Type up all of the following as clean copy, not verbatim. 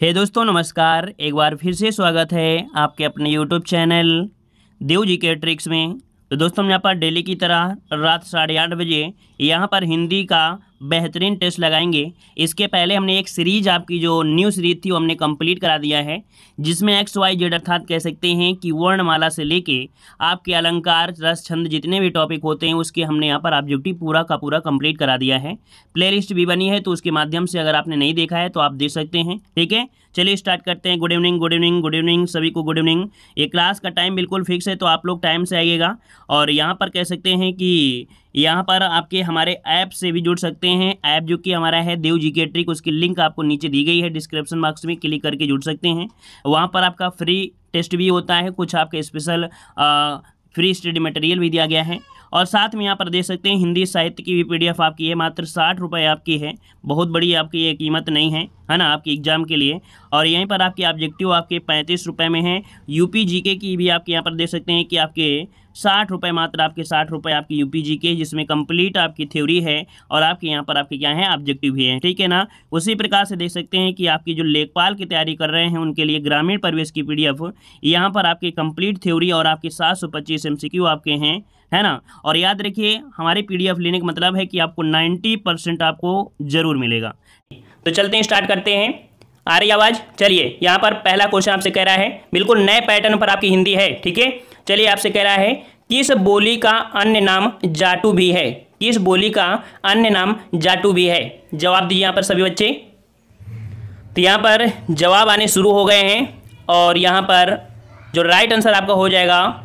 हे दोस्तों नमस्कार। एक बार फिर से स्वागत है आपके अपने यूट्यूब चैनल देव जी के ट्रिक्स में। तो दोस्तों हम यहाँ पर डेली की तरह रात 8:30 बजे यहाँ पर हिंदी का बेहतरीन टेस्ट लगाएंगे। इसके पहले हमने एक सीरीज आपकी जो न्यू सीरीज थी वो हमने कंप्लीट करा दिया है, जिसमें XYZ अर्थात कह सकते हैं कि वर्णमाला से लेके आपके अलंकार रस छंद जितने भी टॉपिक होते हैं उसके हमने यहाँ पर ऑब्जेक्टिव पूरा का पूरा कंप्लीट करा दिया है। प्लेलिस्ट भी बनी है तो उसके माध्यम से अगर आपने नहीं देखा है तो आप देख सकते हैं। ठीक है, चलिए स्टार्ट करते हैं। Good evening good evening good evening सभी को गुड इवनिंग। ये क्लास का टाइम बिल्कुल फिक्स है तो आप लोग टाइम से आइएगा। और यहाँ पर कह सकते हैं कि यहाँ पर आपके हमारे ऐप से भी जुड़ सकते हैं। ऐप जो कि हमारा है देव जी के ट्रिक, उसकी लिंक आपको नीचे दी गई है डिस्क्रिप्शन बॉक्स में, क्लिक करके जुड़ सकते हैं। वहाँ पर आपका फ्री टेस्ट भी होता है, कुछ आपके स्पेशल फ्री स्टडी मटेरियल भी दिया गया है। और साथ में यहाँ पर देख सकते हैं हिंदी साहित्य की भी PDF आपकी है, मात्र 60 रुपये आपकी है। बहुत बड़ी आपकी ये कीमत नहीं है ना, आपकी एग्जाम के लिए। और यहीं पर आपकी ऑब्जेक्टिव आपके 35 रुपये में है। यूपी जीके की भी आपके यहाँ पर देख सकते हैं कि आपके 60 रुपये, मात्र आपके 60 रुपये आपकी यूपी जीके, जिसमें कंप्लीट आपकी थ्योरी है और आपके यहाँ पर आपके क्या है ऑब्जेक्टिव भी है। ठीक है ना। उसी प्रकार से देख सकते हैं कि आपकी जो लेखपाल की तैयारी कर रहे हैं उनके लिए ग्रामीण परिवेश की PDF यहाँ पर आपकी कंप्लीट थ्योरी और आपके 725 MCQ आपके हैं, है ना। और याद रखिए हमारे PDF लेने का मतलब है कि आपको 90% आपको जरूर मिलेगा। तो चलते हैं, स्टार्ट करते हैं। आ रही आवाज़? चलिए, यहाँ पर पहला क्वेश्चन आपसे कह रहा है, बिल्कुल नए पैटर्न पर आपकी हिंदी है। ठीक है, चलिए आपसे कह रहा है किस बोली का अन्य नाम जाटू भी है? किस बोली का अन्य नाम जाटू भी है? जवाब दीजिए यहाँ पर सभी बच्चे। तो यहाँ पर जवाब आने शुरू हो गए हैं और यहाँ पर जो राइट आंसर आपका हो जाएगा,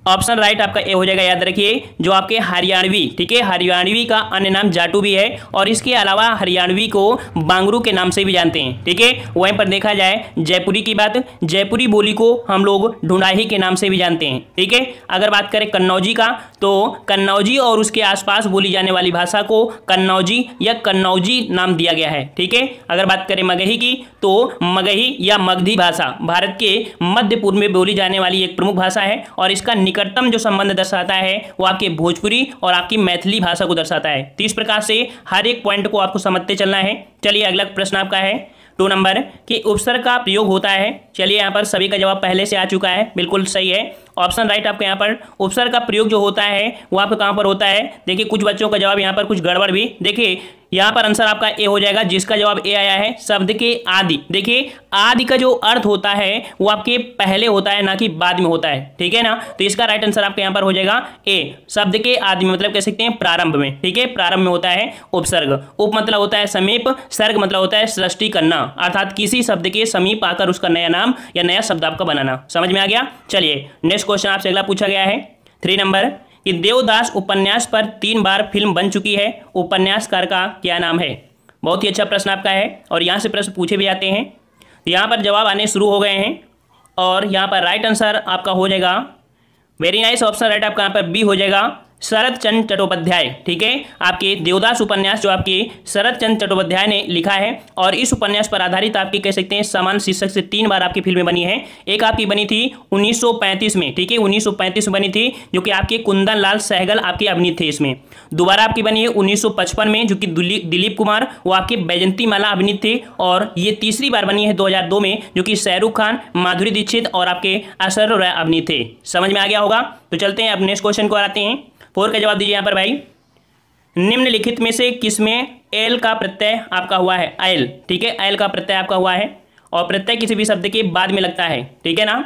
ऑप्शन राइट आपका ए हो जाएगा। याद रखिए जो आपके हरियाणवी, ठीक है, हरियाणवी का अन्य नाम जाटू भी है और इसके अलावा हरियाणवी को बांगरू के नाम से भी जानते हैं। ठीक है, वहीं पर देखा जाए जयपुरी की बात, जयपुरी बोली को हम लोग ढूंढाही के नाम से भी जानते हैं। ठीक है, अगर बात करें कन्नौजी का तो कन्नौजी और उसके आसपास बोली जाने वाली भाषा को कन्नौजी या कन्नौजी नाम दिया गया है। ठीक है, अगर बात करें मगही की तो मगही या मगधी भाषा भारत के मध्य पूर्व में बोली जाने वाली एक प्रमुख भाषा है और इसका निकटतम जो संबंध दर्शाता है वो आपके भोजपुरी और आपकी मैथिली भाषा को दर्शाता है। तो इस प्रकार से हर एक पॉइंट को आपको समझते चलना है। चलिए अगला प्रश्न आपका है 2 नंबर कि उपसर्ग का प्रयोग होता है। चलिए यहाँ पर सभी का जवाब पहले से आ चुका है, बिल्कुल सही है, ऑप्शन राइट आपका। यहाँ पर उपसर्ग का प्रयोग जो होता है वो आपका कहाँ पर होता है? देखिए कुछ बच्चों का जवाब यहाँ पर कुछ गड़बड़ भी। देखिए यहाँ पर आंसर आपका ए हो जाएगा, जिसका जवाब ए आया है शब्द के आदि। देखिए आदि का जो अर्थ होता है वो आपके पहले होता है, ना कि बाद में होता है। ठीक है ना, तो इसका राइट आंसर आपका यहाँ पर हो जाएगा ए, शब्द के आदि में, मतलब कह सकते हैं प्रारंभ में। ठीक है, प्रारंभ में होता है उपसर्ग। उप मतलब होता है समीप, सर्ग मतलब होता है सृष्टि करना, अर्थात किसी शब्द के समीप आकर उसका नया नाम या नया शब्द आपका बनाना। समझ में आ गया? चलिए नेक्स्ट क्वेश्चन आपसे अगला पूछा गया है 3 नंबर कि देवदास उपन्यास पर 3 बार फिल्म बन चुकी है, उपन्यासकार का क्या नाम है? बहुत ही अच्छा प्रश्न आपका है और यहाँ से प्रश्न पूछे भी जाते हैं। यहाँ पर जवाब आने शुरू हो गए हैं और यहाँ पर राइट आंसर आपका हो जाएगा, वेरी नाइस, ऑप्शन राइट आपका यहाँ पर बी हो जाएगा, शरद चंद्र चट्टोपाध्याय। ठीक है, आपके देवदास उपन्यास जो आपके शरद चंद्र चट्टोपाध्याय ने लिखा है और इस उपन्यास पर आधारित आपकी कह सकते हैं समान शीर्षक से 3 बार आपकी फिल्में बनी है। एक आपकी बनी थी 1935 में, ठीक है, 1935 में बनी थी, जो कि आपके कुंदन लाल सहगल आपके अभिनीत थे इसमें। दोबारा आपकी बनी है 1955 में, जो कि दिलीप कुमार वो आपके बैजंती माला अभिनीत थे। और ये तीसरी बार बनी है 2002 में, जो कि शाहरुख खान, माधुरी दीक्षित और आपके ऐश्वर्या राय अभिनीत थे। समझ में आ गया होगा? तो चलते हैं अब नेक्स्ट क्वेश्चन को आते हैं। 4 का जवाब दीजिए यहाँ पर भाई। निम्नलिखित में से किसमें एल का प्रत्यय आपका हुआ है? एल, ठीक है, एल का प्रत्यय आपका हुआ है और प्रत्यय किसी भी शब्द के बाद में लगता है। ठीक है ना,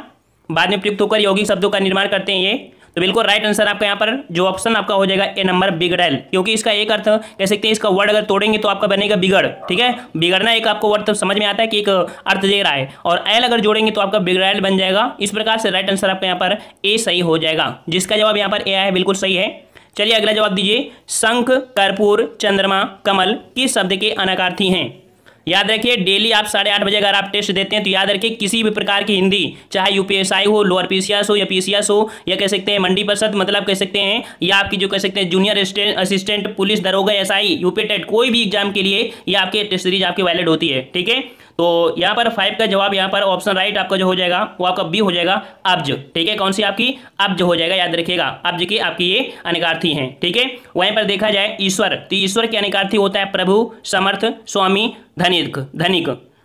बाद में प्रयुक्त होकर यौगिक शब्दों का निर्माण करते हैं ये। तो बिल्कुल राइट आंसर आपका यहाँ पर जो ऑप्शन आपका हो जाएगा ए नंबर, बिगड़ैल, क्योंकि इसका एक अर्थ कह सकते हैं, इसका वर्ड अगर तोड़ेंगे तो आपका बनेगा बिगड़। ठीक है, बिगड़ना एक आपको वर्ड तो समझ में आता है कि एक अर्थ दे रहा है, और एल अगर जोड़ेंगे तो आपका बिगड़ैल बन जाएगा। इस प्रकार से राइट आंसर आपका यहाँ पर ए सही हो जाएगा, जिसका जवाब यहाँ पर ए आया है, बिल्कुल सही है। चलिए अगला जवाब दीजिए। शंख, कर्पूर, चंद्रमा, कमल किस शब्द के अनाकार्थी हैं? याद रखिए डेली आप 8:30 बजे अगर आप टेस्ट देते हैं तो याद रखिए किसी भी प्रकार की हिंदी, चाहे UPSI हो, लोअर PCS हो या PCS हो, या कह सकते हैं मंडी परिषद, मतलब कह सकते हैं, या आपकी जो कह सकते हैं जूनियर असिस्टेंट पुलिस दरोगा SI UP टेट, कोई भी एग्जाम के लिए ये आपके टेस्ट सीरीज आपकी वैलिड होती है। ठीक है, तो यहाँ पर 5 का जवाब यहाँ पर ऑप्शन राइट आपका जो हो जाएगा वो आपका बी हो जाएगा, अब्ज। ठीक है, कौन सी आपकी? अब्ज हो जाएगा, याद रखिएगा, अब्ज की आपकी ये अनिकार्थी हैं। ठीक है, वहीं पर देखा जाए ईश्वर, तो ईश्वर के अनिकार्थी होता है प्रभु, समर्थ, स्वामी, धनिक।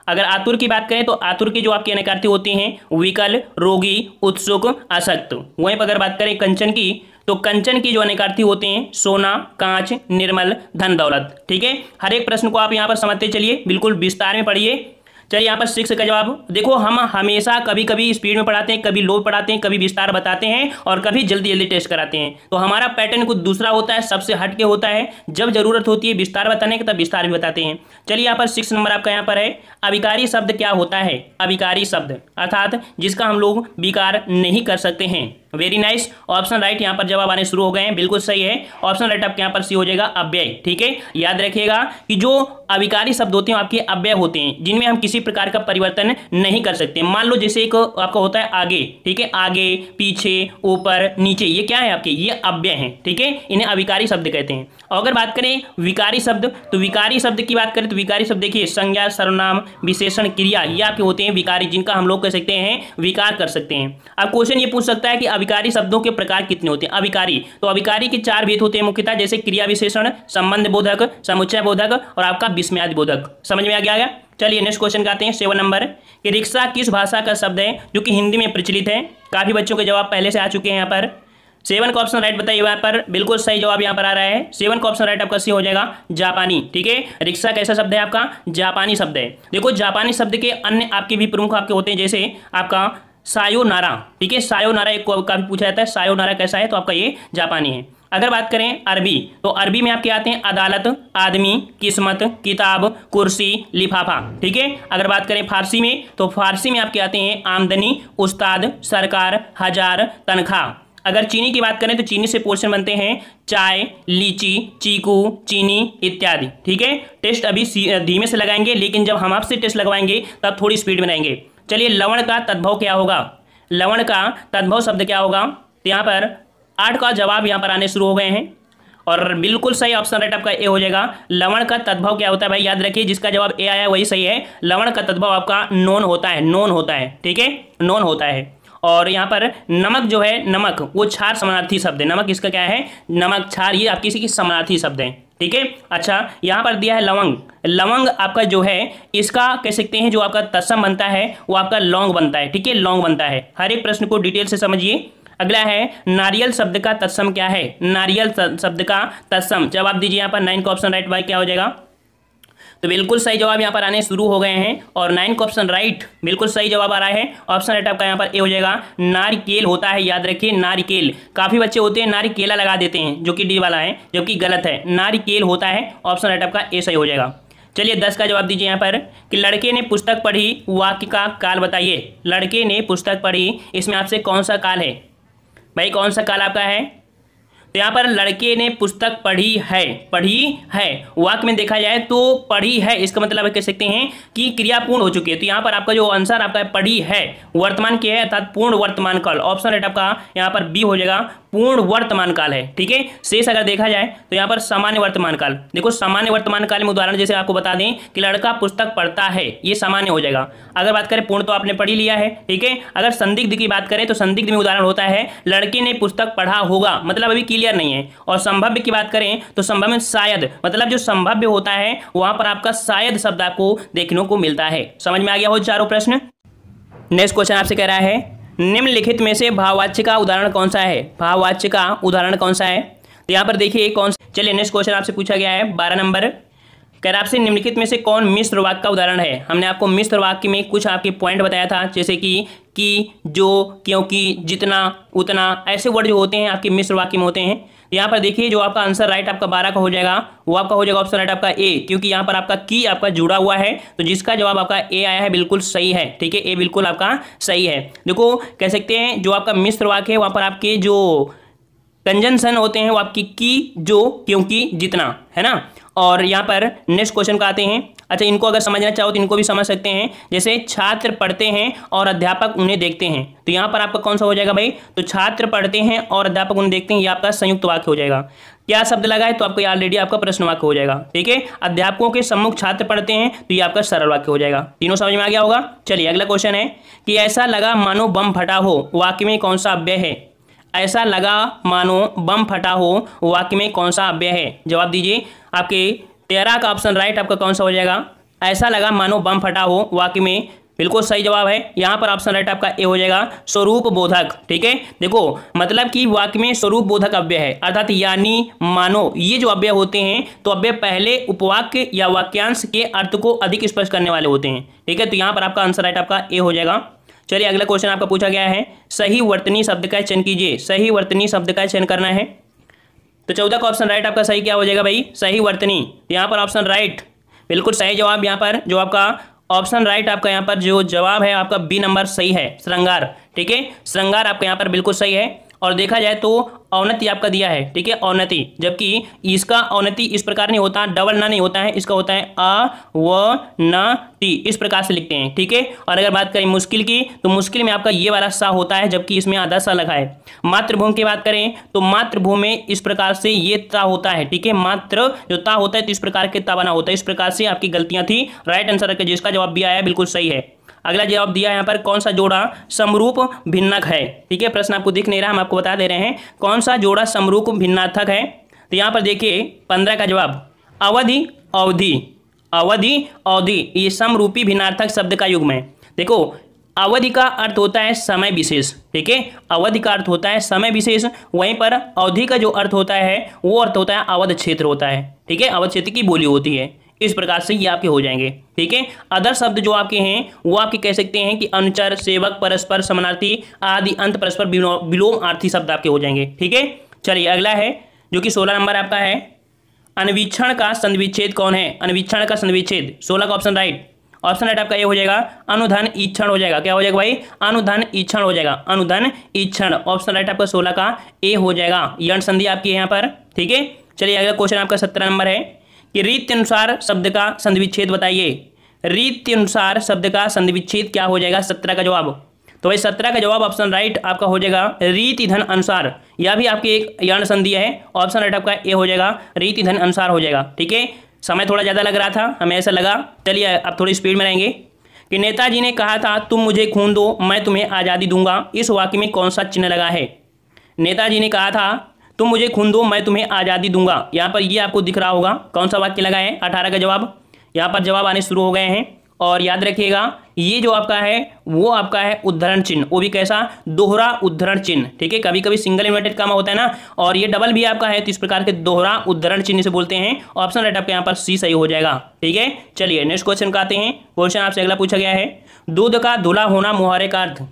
अगर आतुर की बात करें तो आतुर की जो आपके अनेकार्थी होते हैं विकल, रोगी, उत्सुक, आसक्त। वहीं पर अगर बात करें कंचन की तो कंचन की जो अनेकार्थी होते हैं सोना, कांच, निर्मल, धन दौलत। ठीक है, हर एक प्रश्न को आप यहाँ पर समझते चलिए, बिल्कुल विस्तार में पढ़िए। चलिए यहाँ पर 6 का जवाब देखो, हम हमेशा कभी कभी स्पीड में पढ़ाते हैं, कभी लो पढ़ाते हैं, कभी विस्तार बताते हैं और कभी जल्दी जल्दी टेस्ट कराते हैं। तो हमारा पैटर्न कुछ दूसरा होता है, सबसे हट के होता है। जब जरूरत होती है विस्तार बताने की तब विस्तार भी बताते हैं। चलिए यहाँ पर 6 नंबर आपका यहाँ पर है, अविकारी शब्द क्या होता है? अविकारी शब्द अर्थात जिसका हम लोग विकार नहीं कर सकते हैं। वेरी नाइस, ऑप्शन राइट यहाँ पर जवाब आने शुरू हो गए हैं, बिल्कुल सही है। ऑप्शन राइट आपके यहाँ पर सी हो जाएगा, अव्यय। ठीक है, याद रखिएगा कि जो अविकारी शब्द होते हैं आपके अव्यय होते हैं, जिनमें हम किसी प्रकार का परिवर्तन नहीं कर सकते। मान लो जैसे एक आपका होता है आगे, ठीक है, आगे, पीछे, ऊपर, नीचे, ये क्या है आपके? ये अव्यय हैं। ठीक है, इन्हें अविकारी शब्द कहते हैं। और अगर बात करें विकारी शब्द, तो विकारी शब्द की बात करें तो विकारी शब्द देखिए संज्ञा, सर्वनाम, विशेषण, क्रिया, ये आपके होते हैं विकारी, जिनका हम लोग कह सकते हैं विकार कर सकते हैं। अब क्वेश्चन ये पूछ सकता है कि अविकारी शब्दों के प्रकार कितने होते हैं? अविकारी, तो अविकारी के 4 भेद होते हैं मुख्यतः, जैसे क्रिया विशेषण, संबंध बोधक, समुच्चय बोधक और आपका विस्मयादि बोधक। समझ में आ गया? चलिए नेक्स्ट क्वेश्चन आते हैं 7 नंबर कि रिक्शा किस भाषा का शब्द है जो कि हिंदी में प्रचलित है? काफी बच्चों के जवाब पहले से आ चुके हैं यहाँ पर। 7 का ऑप्शन राइट बताइए, यहाँ पर बिल्कुल सही जवाब यहाँ पर आ रहा है। 7 का ऑप्शन राइट आपका सी हो जाएगा, जापानी। ठीक है, रिक्शा कैसा शब्द है आपका? जापानी शब्द है। देखो जापानी शब्द के अन्य आपके भी प्रमुख आपके होते हैं, जैसे आपका सायोनारा। ठीक है, सायोनारा एक काफी पूछा जाता है, सायोनारा कैसा है? तो आपका ये जापानी है। अगर बात करें अरबी, तो अरबी में आपके आते हैं अदालत, आदमी, किस्मत, किताब, कुर्सी, लिफाफा। ठीक है, अगर बात करें फारसी में, तो फारसी में आपके आते हैं आमदनी, उस्ताद, सरकार, हजार, तनख्वाह। अगर चीनी की बात करें तो चीनी से पोर्शन बनते हैं चाय, लीची, चीकू, चीनी इत्यादि। ठीक है, टेस्ट अभी धीमे से लगाएंगे, लेकिन जब हम आपसे टेस्ट लगवाएंगे तब थोड़ी स्पीड में रहेंगे। चलिए लवण का तद्भव क्या होगा? लवण का तद्भव शब्द क्या होगा? तो यहाँ पर 8 का जवाब यहाँ पर आने शुरू हो गए हैं और बिल्कुल सही ऑप्शन राइट आपका ए हो जाएगा। लवण का तद्भव क्या होता है भाई? याद रखिए, जिसका जवाब ए आया वही सही है। लवण का तद्भव आपका नोन होता है, नोन होता है। ठीक है, नोन होता है। और यहाँ पर नमक जो है, नमक वो क्षार समानार्थी शब्द है। नमक इसका क्या है? नमक, क्षार, ये आपकी किसी समानार्थी शब्द है। ठीक है, अच्छा यहाँ पर दिया है लवंग। लवंग आपका जो है इसका कह सकते हैं जो आपका तत्सम बनता है वो आपका लौंग बनता है। ठीक है, लौंग बनता है। हर एक प्रश्न को डिटेल से समझिए। अगला है नारियल शब्द का तत्सम क्या है? नारियल शब्द का तत्सम जवाब दीजिए यहाँ पर। 9 का ऑप्शन राइट भाई क्या हो जाएगा? तो बिल्कुल सही जवाब यहाँ पर आने शुरू हो गए हैं और 9 का ऑप्शन राइट बिल्कुल सही जवाब आ रहा है। ऑप्शन राइट आपका यहाँ पर ए हो जाएगा, नारिकेल होता है। याद रखिए नारिकेल, काफी बच्चे होते हैं नारिकेला लगा देते हैं जो कि डी वाला है, जो कि गलत है, नारिकेल होता है। ऑप्शन राइट आपका ए सही हो जाएगा। चलिए 10 का जवाब दीजिए यहाँ पर कि लड़के ने पुस्तक पढ़ी, वाक्य का काल बताइए। लड़के ने पुस्तक पढ़ी, इसमें आपसे कौन सा काल है भाई? कौन सा काल आपका है? तो यहाँ पर लड़के ने पुस्तक पढ़ी है, पढ़ी है वाक्य में देखा जाए तो पढ़ी है, इसका मतलब कह सकते हैं कि क्रिया पूर्ण हो चुकी है। तो यहाँ पर आपका जो आंसर आपका है पढ़ी है, वर्तमान के है अर्थात पूर्ण वर्तमान काल। ऑप्शन राइट आपका यहाँ पर बी हो जाएगा, पूर्ण वर्तमान काल है। ठीक है, शेष अगर देखा जाए तो यहाँ पर सामान्य वर्तमान काल। देखो सामान्य वर्तमान काल में उदाहरण जैसे आपको बता दें कि लड़का पुस्तक पढ़ता है, ये सामान्य हो जाएगा। अगर बात करें पूर्ण तो आपने पढ़ी लिया है। ठीक है, अगर संदिग्ध की बात करें तो संदिग्ध में उदाहरण होता है लड़के ने पुस्तक पढ़ा होगा, मतलब अभी क्लियर नहीं है। और संभाव्य की बात करें तो संभव में शायद, मतलब जो संभाव्य होता है वहां पर आपका शायद शब्द आपको देखने को मिलता है। समझ में आ गया हो चारों प्रश्न? नेक्स्ट क्वेश्चन आपसे कह रहा है निम्नलिखित में से भाववाच्य का उदाहरण कौन सा है? भाववाच्य का उदाहरण कौन सा है? तो यहाँ पर देखिए कौन। चलिए नेक्स्ट क्वेश्चन आपसे पूछा गया है 12 नंबर, कह रहा आपसे निम्नलिखित में से कौन मिश्र वाक्य का उदाहरण है? हमने आपको मिश्र वाक्य में कुछ आपके पॉइंट बताया था, जैसे कि, जो, क्योंकि, जितना, उतना, ऐसे वर्ड जो होते हैं आपके मिश्र वाक्य में होते हैं। यहाँ पर देखिए जो आपका आंसर राइट आपका 12 का हो जाएगा वो आपका हो जाएगा ऑप्शन राइट आपका ए, क्योंकि यहाँ पर आपका की आपका जुड़ा हुआ है, तो जिसका जवाब आपका ए आया है बिल्कुल सही है। ठीक है, ए बिल्कुल आपका सही है। देखो कह सकते हैं जो आपका मिश्र वाक्य है वहाँ पर आपके जो कंजंक्शन होते हैं वो आपकी की, जो, क्योंकि, जितना, है ना। और यहाँ पर नेक्स्ट क्वेश्चन का आते हैं। अच्छा, इनको अगर समझना चाहो तो इनको भी समझ सकते हैं, जैसे छात्र पढ़ते हैं और अध्यापक उन्हें देखते हैं। तो यहाँ पर आपका कौन सा हो जाएगा भाई? तो छात्र पढ़ते हैं और अध्यापक उन्हें देखते हैं, ये आपका संयुक्त वाक्य हो जाएगा। क्या शब्द लगा है? तो आपको ऑलरेडी आपका प्रश्न वाक्य हो जाएगा। ठीक है, अध्यापकों के सम्मुख छात्र पढ़ते हैं, तो ये आपका सरल वाक्य हो जाएगा। तीनों समझ में आ गया होगा। चलिए अगला क्वेश्चन है कि ऐसा लगा मानो बम फटा हो, वाक्य में कौन सा अव्यय है? ऐसा लगा मानो बम फटा हो, वाक्य में कौन सा अव्यय है? जवाब दीजिए। आपके 13 का ऑप्शन राइट आपका कौन सा हो जाएगा? ऐसा लगा मानो बम फटा हो वाक्य में, बिल्कुल सही जवाब है यहाँ पर ऑप्शन राइट आपका ए हो जाएगा स्वरूप बोधक। ठीक है, देखो मतलब कि वाक्य में स्वरूप बोधक अव्यय है, अर्थात यानी, मानो, ये जो अव्यय होते हैं तो अव्यय पहले उपवाक्य या वाक्यांश के अर्थ को अधिक स्पष्ट करने वाले होते हैं। ठीक है, तो यहाँ पर आपका आंसर राइट आपका ए हो जाएगा। चलिए अगला क्वेश्चन आपका पूछा गया है, सही वर्तनी शब्द का चयन कीजिए। सही वर्तनी शब्द का चयन करना है, तो 14 का ऑप्शन राइट आपका सही क्या हो जाएगा भाई, सही वर्तनी। यहाँ पर ऑप्शन राइट बिल्कुल सही जवाब, यहाँ पर जो आपका ऑप्शन राइट आपका यहाँ पर जो जवाब है आपका बी नंबर सही है, श्रृंगार। ठीक है, श्रृंगार आपका यहाँ पर बिल्कुल सही है। और देखा जाए तो औन्नति आपका दिया है, ठीक है, औन्नति, जबकि इसका औन्नति इस प्रकार नहीं होता, डबल ना नहीं होता है, इसका होता है अ व न टी, इस प्रकार से लिखते हैं। ठीक है, और अगर बात करें मुश्किल की, तो मुश्किल में आपका ये वाला सा होता है, जबकि इसमें आधा सा लगा है। मातृभूमि की बात करें तो मातृभूमि में इस प्रकार से ये ता होता है। ठीक है, मात्र जो ता होता है तो इस प्रकार के ता बना होता है। इस प्रकार से आपकी गलतियां थी। राइट आंसर जिसका जवाब भी आया है बिल्कुल सही है। अगला जवाब दिया यहाँ पर, कौन सा जोड़ा समरूप भिन्नक है। ठीक है, प्रश्न आपको दिख नहीं रहा, हम आपको बता दे रहे हैं कौन सा जोड़ा समरूप भिन्नार्थक है। तो यहाँ पर देखिए 15 का जवाब, अवधि अवधि, अवधि अवधि, ये समरूपी भिन्नार्थक शब्द का युग्म है। देखो अवधि का अर्थ होता है समय विशेष। ठीक है, अवधि का अर्थ होता है समय विशेष, वहीं पर अवधि का जो अर्थ होता है वो अर्थ होता है अवध क्षेत्र होता है। ठीक है, अवध क्षेत्र की बोली होती है। इस प्रकार से ये आपके हो जाएंगे। ठीक है, अदर शब्द जो आपके हैं वो आपके कह सकते हैं कि अनुचर, सेवक, परस्पर, समानार्थी आदि, अंत, परस्पर, विलोमार्थी शब्द आपके हो जाएंगे। ठीक है, चलिए अगला है जो कि 16 नंबर आपका है, अन्वीक्षण का संधिविच्छेद कौन है। अन्वीक्षण का संधिविच्छेद 16 का ऑप्शन राइट, ऑप्शन राइट आपका ये हो जाएगा अनुधन ईक्षण हो जाएगा। क्या हो जाएगा भाई, अनुधन ईक्षण हो जाएगा, अनुधन ईक्षण, ऑप्शन राइट आपका 16 का ए हो जाएगा। यण संधि आपकी है यहाँ पर। ठीक है, चलिए अगला क्वेश्चन आपका 17 नंबर है कि रीति अनुसार शब्द का संधिविच्छेद बताइए। रीति अनुसार शब्द का संधिविच्छेद क्या हो जाएगा 17 का जवाब। तो भाई 17 का जवाब ऑप्शन राइट आपका हो जाएगा रीति धन अनुसार, यह भी आपकी एक यण संधि है। ऑप्शन राइट आपका ए हो जाएगा रीति धन अनुसार हो जाएगा। ठीक है, समय थोड़ा ज़्यादा लग रहा था, हमें ऐसा लगा। चलिए अब थोड़ी स्पीड में रहेंगे कि नेताजी ने कहा था तुम मुझे खून दो मैं तुम्हें आज़ादी दूंगा, इस वाक्य में कौन सा चिन्ह लगा है। नेताजी ने कहा था तुम मुझे खून दो मैं तुम्हें आज़ादी दूंगा, यहाँ पर ये आपको दिख रहा होगा कौन सा वाक्य लगा है। 18 का जवाब, यहाँ पर जवाब आने शुरू हो गए हैं। और याद रखिएगा ये जो आपका है वो आपका है उद्धरण चिन्ह, वो भी कैसा, दोहरा उद्धरण चिन्ह। ठीक है, कभी कभी सिंगल इन्वर्टेड कॉमा होता है ना, और ये डबल भी आपका है, तो इस प्रकार के दोहरा उद्धरण चिन्ह से बोलते हैं। ऑप्शन राइट आपके यहाँ पर सी सही हो जाएगा। ठीक है, चलिए नेक्स्ट क्वेश्चन का आते हैं। क्वेश्चन आपसे अगला पूछा गया है, दूध का धुला होना मुहावरे का अर्थ।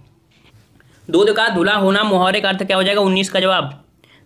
दूध का धुला होना मुहावरे का अर्थ क्या हो जाएगा 19 का जवाब।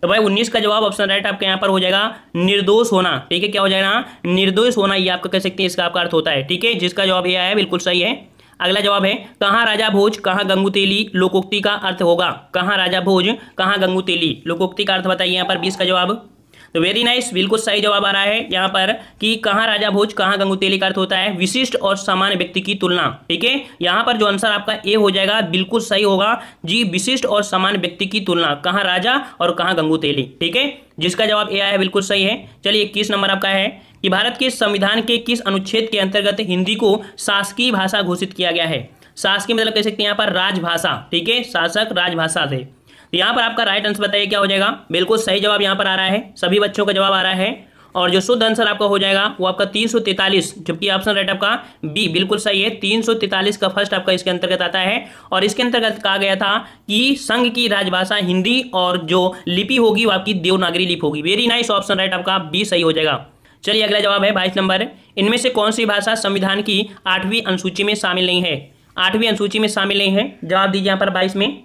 तो भाई 19 का जवाब ऑप्शन राइट आपके यहाँ पर हो जाएगा निर्दोष होना। ठीक है, क्या हो जाएगा, निर्दोष होना, ये आपका कह सकते हैं इसका आपका अर्थ होता है। ठीक है, जिसका जवाब ये आया है बिल्कुल सही है। अगला जवाब है, कहाँ राजा भोज कहाँ गंगूतेली, लोकोक्ति का अर्थ होगा। कहाँ राजा भोज कहाँ गंगूतेली, लोकोक्ति का अर्थ बताइए यहाँ पर 20 का जवाब। तो वेरी नाइस, बिल्कुल सही जवाब आ रहा है यहाँ पर कि कहाँ राजा भोज कहाँ गंगूतेली का अर्थ होता है विशिष्ट और सामान्य व्यक्ति की तुलना। ठीक है, यहाँ पर जो आंसर आपका ए हो जाएगा बिल्कुल सही होगा जी, विशिष्ट और सामान्य व्यक्ति की तुलना, कहाँ राजा और कहाँ गंगूतेली। ठीक है, जिसका जवाब ए आया है बिल्कुल सही है। चलिए 21 नंबर आपका है कि भारत के संविधान के किस अनुच्छेद के अंतर्गत हिंदी को शासकीय भाषा घोषित किया गया है। शासकीय मतलब कह सकते हैं यहाँ पर राजभाषा। ठीक है, शासक राजभाषा थे। तो यहाँ पर आपका राइट आंसर बताइए क्या हो जाएगा। बिल्कुल सही जवाब यहाँ पर आ रहा है, सभी बच्चों का जवाब आ रहा है। और जो शुद्ध आंसर आपका हो जाएगा वो आपका 343, जबकि ऑप्शन राइट आपका बी बिल्कुल सही है। 343 का फर्स्ट आपका इसके अंतर्गत आता है। और इसके अंतर्गत कहा गया था कि संघ की राजभाषा हिंदी और जो लिपि होगी वो आपकी देवनागरी लिपि होगी। वेरी नाइस, ऑप्शन राइट आपका बी सही हो जाएगा। चलिए अगला जवाब है 22 नंबर, इनमें से कौन सी भाषा संविधान की 8वीं अनुसूची में शामिल नहीं है। 8वीं अनुसूची में शामिल नहीं है, जवाब दीजिए यहाँ पर 22 में।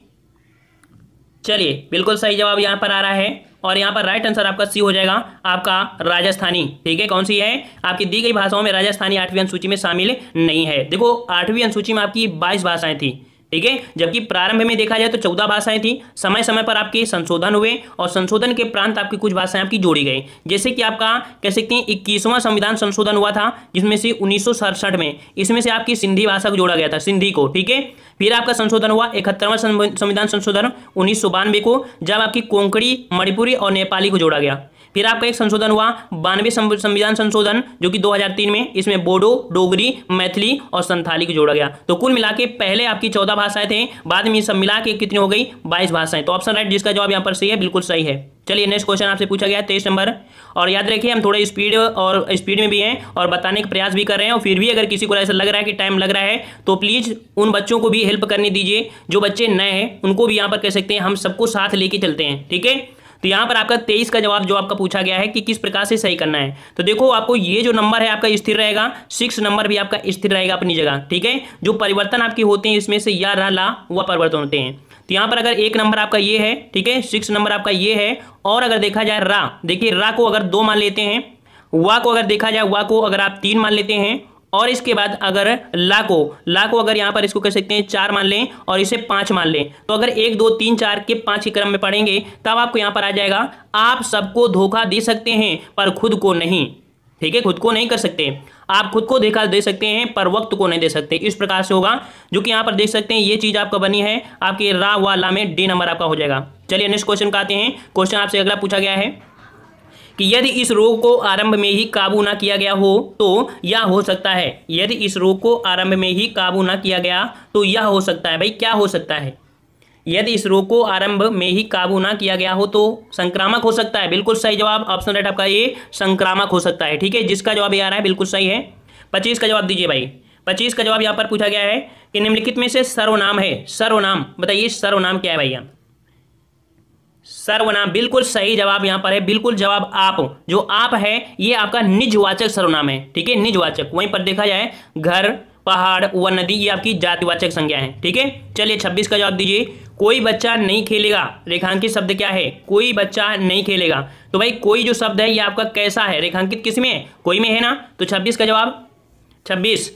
चलिए बिल्कुल सही जवाब यहाँ पर आ रहा है और यहाँ पर राइट आंसर आपका सी हो जाएगा आपका राजस्थानी। ठीक है, कौन सी है आपकी दी गई भाषाओं में राजस्थानी 8वीं अनुसूची में शामिल नहीं है। देखो 8वीं अनुसूची में आपकी 22 भाषाएं थी। ठीक है, जबकि प्रारंभ में देखा जाए तो 14 भाषाएं थी, समय समय पर आपके संशोधन हुए और संशोधन के प्रांत आपकी कुछ भाषाएं आपकी जोड़ी गई। जैसे कि आपका कह सकते हैं 21वां संविधान संशोधन हुआ था, जिसमें से 1967 में इसमें से आपकी सिंधी भाषा को जोड़ा गया था, सिंधी को। ठीक है, फिर आपका संशोधन हुआ 71वां संविधान संशोधन 1992 को, जब आपकी कोंकणी, मणिपुरी और नेपाली को जोड़ा गया। फिर आपका एक संशोधन हुआ 92 संविधान संशोधन जो कि 2003 में, इसमें बोडो, डोगरी, मैथिली और संथाली को जोड़ा गया। तो कुल मिला के पहले आपकी 14 भाषाएं थे, बाद में सब मिला के कितनी हो गई 22 भाषाएं। तो ऑप्शन राइट जिसका जवाब यहाँ पर सही है, बिल्कुल सही है। चलिए नेक्स्ट क्वेश्चन आपसे पूछा गया 23 नंबर, और याद रखिए हम थोड़ा स्पीड में भी हैं और बताने का प्रयास भी कर रहे हैं, और फिर भी अगर किसी को ऐसा लग रहा है कि टाइम लग रहा है तो प्लीज उन बच्चों को भी हेल्प करने दीजिए, जो बच्चे नए हैं उनको भी यहाँ पर कह सकते हैं हम सबको साथ लेके चलते हैं, ठीक है। तो यहाँ पर आपका 23 का जवाब जो आपका पूछा गया है कि किस प्रकार से सही करना है, तो देखो आपको ये जो नंबर है आपका स्थिर रहेगा, 6 नंबर भी आपका स्थिर रहेगा अपनी जगह, ठीक है। जो परिवर्तन आपके होते हैं इसमें से या, रा, ला वह परिवर्तन होते हैं। तो यहाँ पर अगर 1 नंबर आपका ये है, ठीक है, 6 नंबर आपका ये है, और अगर देखा जाए रा, देखिए रा को अगर 2 मान लेते हैं, वा को अगर देखा जाए वा को अगर आप 3 मान लेते हैं, और इसके बाद अगर ला को अगर यहाँ पर इसको कह सकते हैं 4 मान लें और इसे 5 मान लें, तो अगर 1 2 3 4 के 5 के क्रम में पढ़ेंगे तब आपको यहाँ पर आ जाएगा आप सबको धोखा दे सकते हैं पर खुद को नहीं, ठीक है, खुद को नहीं कर सकते। आप खुद को धोखा दे सकते हैं पर वक्त को नहीं दे सकते, इस प्रकार से होगा, जो कि यहाँ पर देख सकते हैं ये चीज आपका बनी है आपके रा व ला में डी नंबर आपका हो जाएगा। चलिए नेक्स्ट क्वेश्चन का आते हैं। क्वेश्चन आपसे अगला पूछा गया है कि यदि इस रोग को आरंभ में ही काबू ना किया गया हो तो यह हो सकता है। यदि इस रोग को आरंभ में ही काबू ना किया गया तो यह हो सकता है। भाई क्या हो सकता है? यदि इस रोग को आरंभ में ही काबू ना किया गया हो तो संक्रामक हो सकता है। बिल्कुल सही जवाब, ऑप्शन राइट आपका ये संक्रामक हो सकता है, ठीक है, जिसका जवाब ये आ रहा है बिल्कुल सही है। 25 का जवाब दीजिए भाई। 25 का जवाब यहाँ पर पूछा गया है कि निम्नलिखित में से सर्वनाम है, सर्वनाम बताइए सर्वनाम क्या है भैया? सर्वनाम बिल्कुल सही जवाब यहाँ पर है, बिल्कुल जवाब आप, जो आप है ये आपका निजवाचक सर्वनाम है, ठीक है, निजवाचक। वहीं पर देखा जाए घर, पहाड़ व नदी ये आपकी जातिवाचक संज्ञा है, ठीक है। चलिए 26 का जवाब दीजिए। कोई बच्चा नहीं खेलेगा, रेखांकित शब्द क्या है? कोई बच्चा नहीं खेलेगा। तो भाई कोई जो शब्द है ये आपका कैसा है, रेखांकित किस में है? कोई में है ना। तो 26 का जवाब 26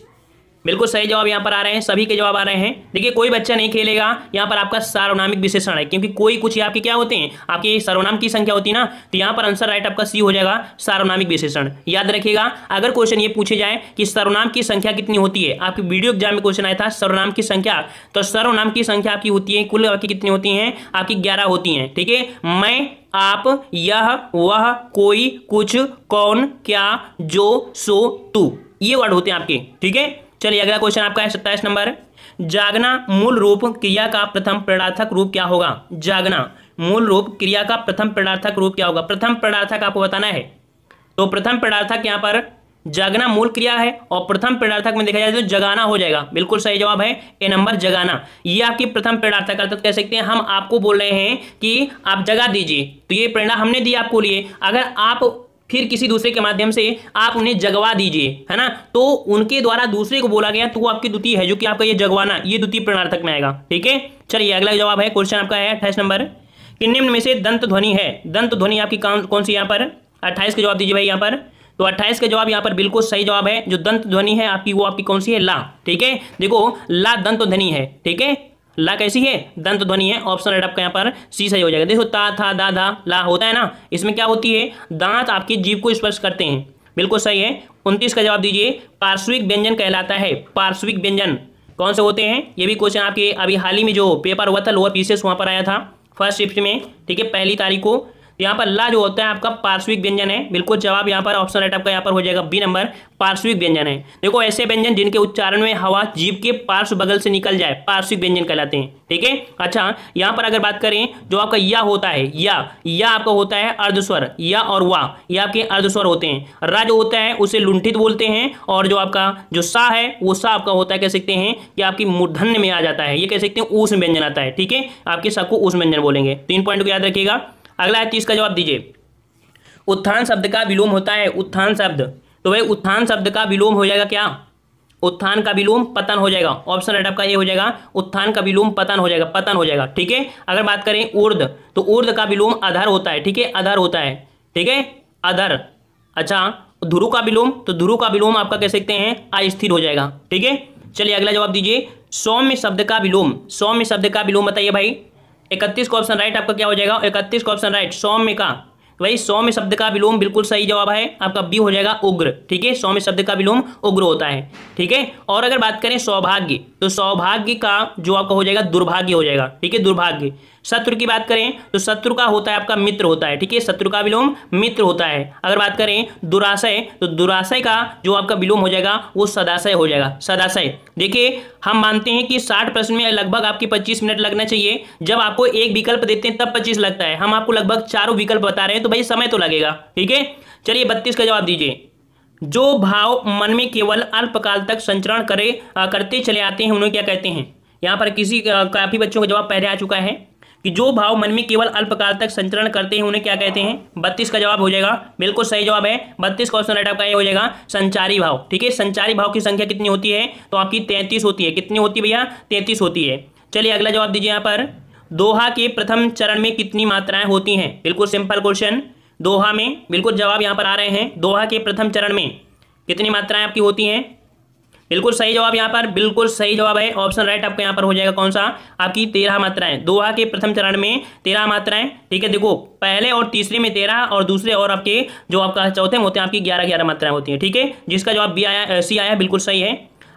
बिल्कुल सही जवाब यहाँ पर आ रहे हैं, सभी के जवाब आ रहे हैं। देखिए कोई बच्चा नहीं खेलेगा यहाँ पर आपका सार्वनामिक विशेषण है, क्योंकि कोई कुछ आपके क्या होते हैं, आपके सर्वनाम की संख्या होती है ना, तो यहाँ पर आंसर राइट आपका सी हो जाएगा, सार्वनामिक विशेषण। याद रखिएगा अगर क्वेश्चन ये पूछे जाए कि सर्वनाम की संख्या कितनी होती है, आपकी वीडियो एग्जाम में क्वेश्चन आया था सर्वनाम की संख्या, तो सर्वनाम की संख्या आपकी होती है कुल आपकी कितनी होती है? आपकी 11 होती हैं, ठीक है। मैं, आप, यह, वह, कोई, कुछ, कौन, क्या, जो, सो, तू, ये वर्ड होते हैं आपके, ठीक है। चलिए अगला क्वेश्चन आपका है 27 नंबर। जागना मूल रूप क्रिया का प्रथम प्रणार्थक रूप क्या होगा? जागना मूल रूप क्रिया का प्रथम प्रणार्थक रूप क्या होगा? प्रथम प्रणार्थक आपको बताना है। तो प्रथम प्रणार्थक यहाँ पर जागना मूल क्रिया है और प्रथम प्रणार्थक में देखा जाए तो जगाना हो जाएगा। बिल्कुल सही जवाब है ए नंबर, जगाना। ये आपकी प्रथम प्रेरणार्थक अर्थात कह सकते हैं हम आपको बोल रहे हैं कि आप जगा दीजिए, तो ये प्रेरणा हमने दी आपको लिए, अगर आप फिर किसी दूसरे के माध्यम से आप उन्हें जगवा दीजिए, है ना, तो उनके द्वारा दूसरे को बोला गया तो वो आपकी द्वितीय है, जो कि आपका ये जगवाना, ये द्वितीय प्रेरणार्थक में आएगा, ठीक है। चलिए अगला जवाब है, क्वेश्चन आपका है 28 नंबर कि निम्न में से दंत ध्वनि है। दंत ध्वनि आपकी कौन सी यहाँ पर? 28 का जवाब दीजिए भाई यहाँ पर। तो 28 का जवाब यहाँ पर बिल्कुल सही जवाब है, जो दंत ध्वनि है आपकी वो आपकी कौन सी है? ला, ठीक है। देखो ला दंत ध्वनि है, ठीक है, ला कैसी है? दंत ध्वनि है। ऑप्शन राइट आपका यहाँ पर सी सही हो जाएगा। देखो ता, था, दा, धा, ला होता है ना, इसमें क्या होती है? दांत आपकी जीभ को स्पर्श करते हैं, बिल्कुल सही है। 29 का जवाब दीजिए। पार्श्विक व्यंजन कहलाता है। पार्श्विक व्यंजन कौन से होते हैं? ये भी क्वेश्चन आपके अभी हाल ही में जो पेपर हुआ था लोअर पीसेस वहाँ पर आया था फर्स्ट शिफ्ट में, ठीक है, 1 तारीख को। यहाँ पर ला जो होता है आपका पार्श्विक व्यंजन है। बिल्कुल जवाब यहाँ पर ऑप्शन राइट आपका यहाँ पर हो जाएगा बी नंबर, पार्श्विक व्यंजन है। देखो ऐसे व्यंजन जिनके उच्चारण में हवा जीभ के पार्श्व बगल से निकल जाए पार्श्विक व्यंजन कहलाते हैं, ठीक है। अच्छा यहाँ पर अगर बात करें जो आपका या होता है, या आपका होता है अर्धस्वर, या और वाह ये आपके अर्धस्वर होते हैं। रा जो होता है उसे लुंठित बोलते हैं, और जो आपका जो सा है वो सा आपका होता है कह सकते हैं कि आपकी मूर्धन्य में आ जाता है, ये कह सकते हैं ऊष्म व्यंजन आता है, ठीक है। आपके सा को ऊष्म व्यंजन बोलेंगे। 3 पॉइंट को याद रखिएगा। अगला है 30 का जवाब दीजिए। उत्थान शब्द का विलोम होता है। उत्थान शब्द, तो भाई उत्थान शब्द का विलोम हो जाएगा क्या? उत्थान का विलोम पतन हो जाएगा। ऑप्शन राइट आपका ये हो जाएगा, उत्थान का विलोम पतन हो जाएगा, पतन हो जाएगा, ठीक है। अगर बात करें ऊर्ध, तो ऊर्ध का विलोम अधर होता है, ठीक है, अधर होता है, ठीक है, अधर। अच्छा ध्रुव का विलोम, तो ध्रुव का विलोम आपका कह सकते हैं अस्थिर हो जाएगा, ठीक है। चलिए अगला जवाब दीजिए। सौम्य शब्द का विलोम, सौम्य शब्द का विलोम बताइए भाई। 31 का ऑप्शन राइट आपका क्या हो जाएगा? 31 का ऑप्शन राइट सौम्य का, भाई सौम्य शब्द का विलोम बिल्कुल सही जवाब है आपका बी हो जाएगा, उग्र, ठीक है। सौम्य शब्द का विलोम उग्र होता है, ठीक है। और अगर बात करें सौभाग्य, तो सौभाग्य का जो आपका हो जाएगा दुर्भाग्य हो जाएगा, ठीक है, दुर्भाग्य। शत्रु की बात करें तो शत्रु का होता है आपका मित्र होता है, ठीक है, शत्रु का विलोम मित्र होता है। अगर बात करें दुराशय तो दुराशय का जो आपका विलोम हो जाएगा वो सदाशय हो जाएगा, सदाशय। देखिए हम मानते हैं कि 60 प्रश्न में लगभग आपकी 25 मिनट लगना चाहिए। जब आपको एक विकल्प देते हैं तब 25 लगता है, हम आपको लगभग चारों विकल्प बता रहे हैं तो भाई समय तो लगेगा, ठीक है। चलिए 32 का जवाब दीजिए। जो भाव मन में केवल अल्पकाल तक संचरण करते चले आते हैं उन्हें क्या कहते हैं। यहाँ पर काफी बच्चों का जवाब पहले आ चुका है कि जो भाव मन में केवल अल्पकाल तक संचरण करते हैं उन्हें क्या कहते हैं। 32 का जवाब हो जाएगा, बिल्कुल सही जवाब है 32 का ऑप्शन राइट आपका ये हो जाएगा संचारी भाव, ठीक है। संचारी भाव की संख्या कितनी होती है तो आपकी 33 होती है। कितनी होती है भैया, 33 होती है। चलिए अगला जवाब दीजिए। यहाँ पर दोहा के प्रथम चरण में कितनी मात्राएं होती हैं, बिल्कुल सिंपल क्वेश्चन। दोहा में बिल्कुल जवाब यहाँ पर आ रहे हैं, दोहा के प्रथम चरण में कितनी मात्राएं आपकी होती हैं, बिल्कुल सही जवाब यहाँ पर, बिल्कुल सही जवाब है ऑप्शन राइट आपका यहाँ पर हो जाएगा कौन सा, आपकी 13 मात्राएं। दोहा के प्रथम चरण में 13 मात्राएं, ठीक है। देखो पहले और तीसरे में 13 और दूसरे और आपके जो आपका चौथे में होते हैं आपकी 11 मात्राएं होती हैं, ठीक है। जिसका जवाब बी आया, सी आया, बिल्कुल सही है।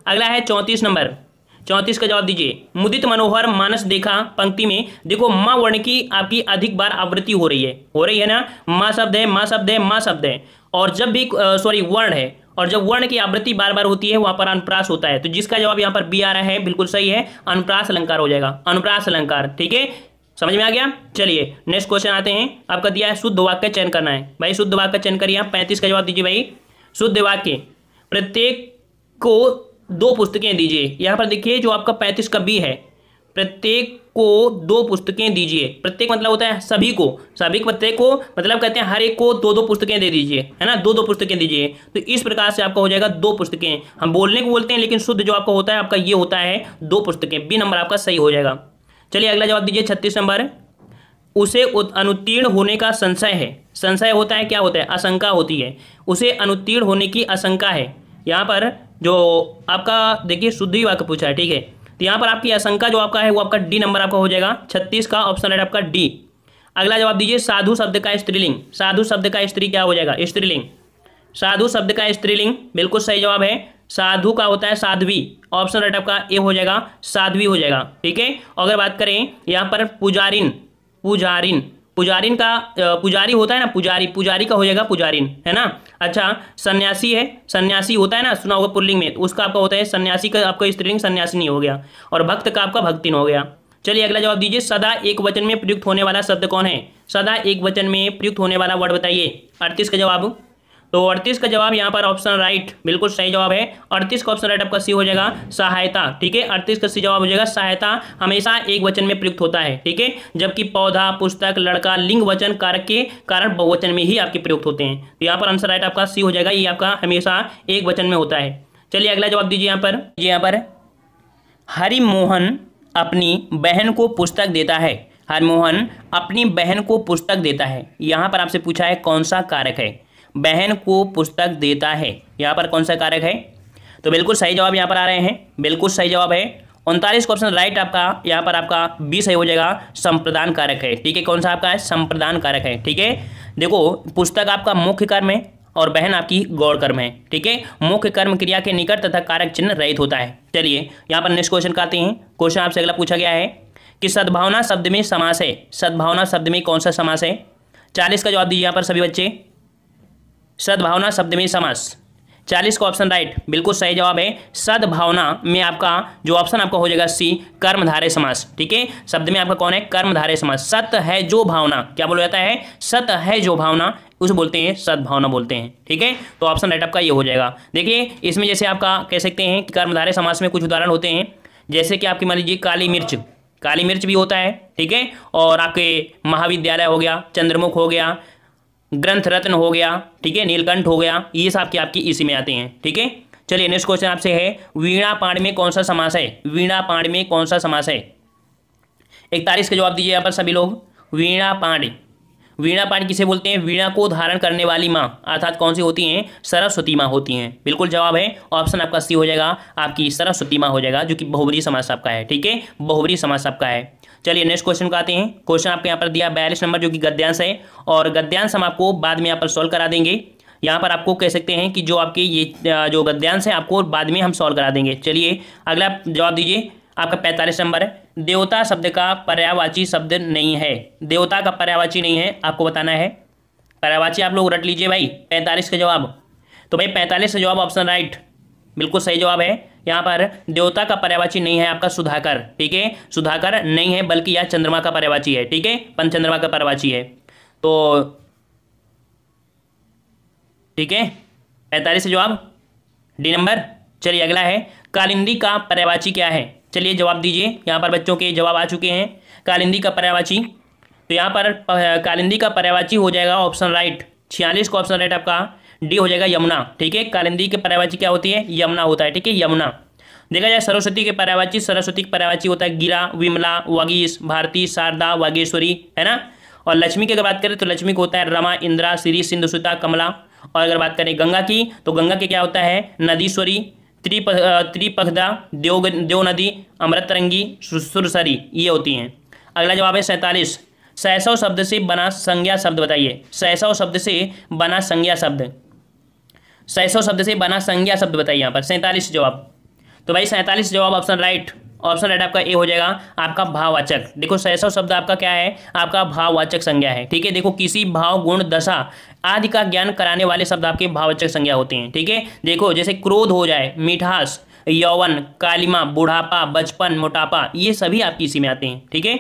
अगला है 34 नंबर, 34 का जवाब दीजिए। मुदित मनोहर मानस देखा पंक्ति में देखो माँ वर्ण की आपकी अधिक बार आवृत्ति हो रही है ना, माँ शब्द है, माँ शब्द है, माँ शब्द है, और जब भी वर्ण है और जब वर्ण की आवृत्ति बार बार होती है वहां पर अनुप्रास होता है। तो जिसका जवाब यहाँ पर बी आ रहा है, बिल्कुल सही है, अनुप्रास अलंकार हो जाएगा, अनुप्रास अलंकार, ठीक है। समझ में आ गया। चलिए नेक्स्ट क्वेश्चन आते हैं। आपका दिया है शुद्ध वाक्य का चयन करना है, भाई शुद्ध वाक्य का चयन करिए। 35 का जवाब दीजिए भाई। शुद्ध वाक्य प्रत्येक को 2 पुस्तकें दीजिए। यहाँ पर देखिए जो आपका 35 का बी है, प्रत्येक को 2 पुस्तकें दीजिए। प्रत्येक मतलब होता है सभी को, सभी प्रत्येक को मतलब कहते हैं हर एक को 2-2 पुस्तकें दे दीजिए, है ना, 2-2 पुस्तकें दीजिए। तो इस प्रकार से आपका हो जाएगा 2 पुस्तकें। हम बोलने को बोलते हैं लेकिन शुद्ध जो आपका होता है आपका ये होता है 2 पुस्तकें। बी नंबर आपका सही हो जाएगा। चलिए अगला जवाब दीजिए 36 नंबर। उसे अनुत्तीर्ण होने का संशय है। संशय होता है, क्या होता है, आशंका होती है। उसे अनुत्तीर्ण होने की आशंका है। यहाँ पर जो आपका देखिए शुद्ध ही वाक्य पूछा है, ठीक है। तो यहाँ पर आपकी आशंका जो आपका है वो आपका डी नंबर आपका हो जाएगा। 36 का ऑप्शन राइट आपका डी। अगला जवाब दीजिए। साधु शब्द का स्त्रीलिंग। साधु शब्द का स्त्री क्या हो जाएगा, स्त्रीलिंग। साधु शब्द का स्त्रीलिंग बिल्कुल सही जवाब है। साधु का होता है साध्वी, ऑप्शन राइट आपका ए हो जाएगा, साध्वी हो जाएगा, ठीक है। अगर बात करें यहाँ पर पुजारिन, पुजारिन, पुजारिन का पुजारी होता है ना, पुजारी, पुजारी का हो जाएगा पुजारिन, है ना। अच्छा सन्यासी है, सन्यासी होता है ना, सुना होगा पुल्लिंग में, तो उसका आपका होता है सन्यासी का आपका स्त्रीलिंग सन्यासिनी हो गया, और भक्त का आपका भक्तिन हो गया। चलिए अगला जवाब दीजिए। सदा एक वचन में प्रयुक्त होने वाला शब्द कौन है। सदा एक वचन में प्रयुक्त होने वाला वर्ड बताइए। 38 का जवाब, तो 38 का जवाब यहाँ पर ऑप्शन राइट, बिल्कुल सही जवाब है। 38 का ऑप्शन राइट आपका सी हो जाएगा, सहायता, ठीक है। 38 का सी जवाब हो जाएगा सहायता, हमेशा एक वचन में प्रयुक्त होता है, ठीक है। जबकि पौधा, पुस्तक, लड़का लिंग वचन कारक के कारण बहुवचन में ही आपके प्रयुक्त होते हैं। तो यहाँ पर आंसर राइट आपका सी हो जाएगा, ये आपका हमेशा एक वचन में होता है। चलिए अगला जवाब दीजिए। यहाँ पर हरिमोहन अपनी बहन को पुस्तक देता है। हरिमोहन अपनी बहन को पुस्तक देता है। यहाँ पर आपसे पूछा है कौन सा कारक है, बहन को पुस्तक देता है, यहाँ पर कौन सा कारक है। तो बिल्कुल सही जवाब यहाँ पर आ रहे हैं, बिल्कुल सही जवाब है 39 का ऑप्शन राइट आपका यहाँ पर आपका बी सही हो जाएगा, संप्रदान कारक है, ठीक है। कौन सा आपका है, संप्रदान कारक है, ठीक है। देखो पुस्तक आपका मुख्य कर्म है और बहन आपकी गौण कर्म है, ठीक है। मुख्य कर्म क्रिया के निकट तथा कारक चिन्ह रहित होता है। चलिए यहाँ पर नेक्स्ट क्वेश्चन का आते हैं। क्वेश्चन आपसे अगला पूछा गया है कि सद्भावना शब्द में समास है। सद्भावना शब्द में कौन सा समास है। 40 का जवाब दीजिए यहाँ पर सभी बच्चे। सद्भावना शब्द में समास, 40 का ऑप्शन राइट, बिल्कुल सही जवाब है। सद्भावना में आपका जो ऑप्शन आपका हो जाएगा सी, कर्मधारय समास, ठीक है। शब्द में आपका कौन है, कर्मधारय समास। सत है जो भावना, क्या बोला जाता है, सत है जो भावना, उसे बोलते हैं सद्भावना बोलते हैं, ठीक है। तो ऑप्शन राइट आपका ये हो जाएगा। देखिए इसमें जैसे आपका कह सकते हैं कि कर्मधारय समास में कुछ उदाहरण होते हैं, जैसे कि आपकी मान लीजिए काली मिर्च, काली मिर्च भी होता है, ठीक है। और आपके महाविद्यालय हो गया, चंद्रमुख हो गया, ग्रंथ रत्न हो गया, ठीक है, नीलकंठ हो गया, ये सब आपकी इसी में आते हैं, ठीक है। चलिए नेक्स्ट क्वेश्चन आपसे है वीणा पाण में कौन सा समास है। वीणा पाण में कौन सा समास है। 41 का जवाब दीजिए यहाँ पर सभी लोग। वीणा पाण, वीणा पाण किसे बोलते हैं, वीणा को धारण करने वाली माँ, अर्थात कौन सी होती हैं, सरस्वती माँ होती हैं। बिल्कुल जवाब है ऑप्शन आपका सी हो जाएगा, आपकी सरस्वती माँ हो जाएगा, जो कि बहुब्रीहि समास आपका है, ठीक है, बहुब्रीहि समास आपका है। चलिए नेक्स्ट क्वेश्चन को आते हैं। क्वेश्चन आपके यहाँ पर दिया 42 नंबर, जो कि गद्यांश है, और गद्यांश हम आपको बाद में यहाँ पर सॉल्व करा देंगे। यहाँ पर आपको कह सकते हैं कि जो आपके ये जो गद्यांश है आपको बाद में हम सॉल्व करा देंगे। चलिए अगला जवाब दीजिए। आपका 45 नंबर है, देवता शब्द का पर्यायवाची शब्द नहीं है। देवता का पर्यायवाची नहीं है, आपको बताना है। पर्यायवाची आप लोग रट लीजिए भाई, 45 का जवाब। तो भाई 45 का जवाब ऑप्शन राइट, बिल्कुल सही जवाब है। यहाँ पर देवता का पर्यायवाची नहीं है आपका सुधाकर, ठीक है, सुधाकर नहीं है, बल्कि यह चंद्रमा का पर्यायवाची है, ठीक है, पंचचंद्रमा का पर्यायवाची है। तो ठीक है, 45 से जवाब डी नंबर। चलिए अगला है, कालिंदी का पर्यायवाची क्या है? चलिए जवाब दीजिए। यहाँ पर बच्चों के जवाब आ चुके हैं। कालिंदी का पर्यायवाची, तो यहाँ पर कालिंदी का पर्यायवाची हो जाएगा ऑप्शन राइट, 46 का ऑप्शन राइट आपका डी हो जाएगा, यमुना, ठीक है। कालिंदी के पर्यायवाची क्या होती है? यमुना होता है, ठीक है, यमुना। देखा जाए सरस्वती के पर्यायवाची, सरस्वती के पर्यायवाची होता है गिरा, विमला, वागीश, भारती, शारदा, वागेश्वरी, है ना। और लक्ष्मी की अगर बात करें तो लक्ष्मी को होता है रमा, इंद्रा, श्री, सिंधुसुता, कमला। और अगर बात करें गंगा की, तो गंगा के क्या होता है? नदीश्वरी, त्रिपखदा, देव नदी, अमृतरंगी, सुरसरी, ये होती हैं। अगला जवाब है 47, शैशव शब्द से बना संज्ञा शब्द बताइए। शैशव शब्द से बना संज्ञा शब्द, शैशव शब्द से बना संज्ञा शब्द बताइए यहाँ पर। 47 जवाब, तो भाई 47 जवाब ऑप्शन राइट, ऑप्शन राइट आपका ए हो जाएगा, आपका भाववाचक। देखो शैशव शब्द आपका क्या है? आपका भाववाचक संज्ञा है, ठीक है। देखो किसी भाव, गुण, दशा आदि का ज्ञान कराने वाले शब्द आपके भाववाचक संज्ञा होते हैं, ठीक है। देखो जैसे क्रोध हो जाए, मिठास, यौवन, कालिमा, बुढ़ापा, बचपन, मोटापा, ये सभी आपकी इसी में आते हैं, ठीक है।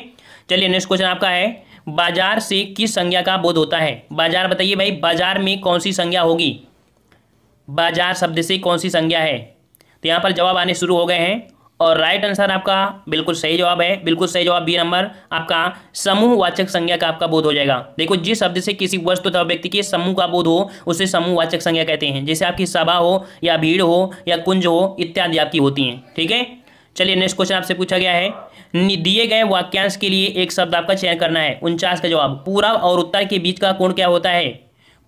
चलिए नेक्स्ट क्वेश्चन आपका है, बाजार से किस संज्ञा का बोध होता है? बाजार बताइए भाई, बाजार में कौन सी संज्ञा होगी? बाजार शब्द से कौन सी संज्ञा है? तो यहाँ पर जवाब आने शुरू हो गए हैं और राइट आंसर आपका बिल्कुल सही जवाब है, बिल्कुल सही जवाब बी नंबर, आपका समूहवाचक संज्ञा का आपका बोध हो जाएगा। देखो जिस शब्द से किसी वस्तु अथवा व्यक्ति के समूह का बोध हो उसे समूहवाचक संज्ञा कहते हैं। जैसे आपकी सभा हो या भीड़ हो या कुंज हो इत्यादि आपकी होती हैं, ठीक है। चलिए नेक्स्ट क्वेश्चन आपसे पूछा गया है, दिए गए वाक्यांश के लिए एक शब्द आपका चयन करना है। 49 का जवाब, पूरब और उत्तर के बीच का कोण क्या होता है?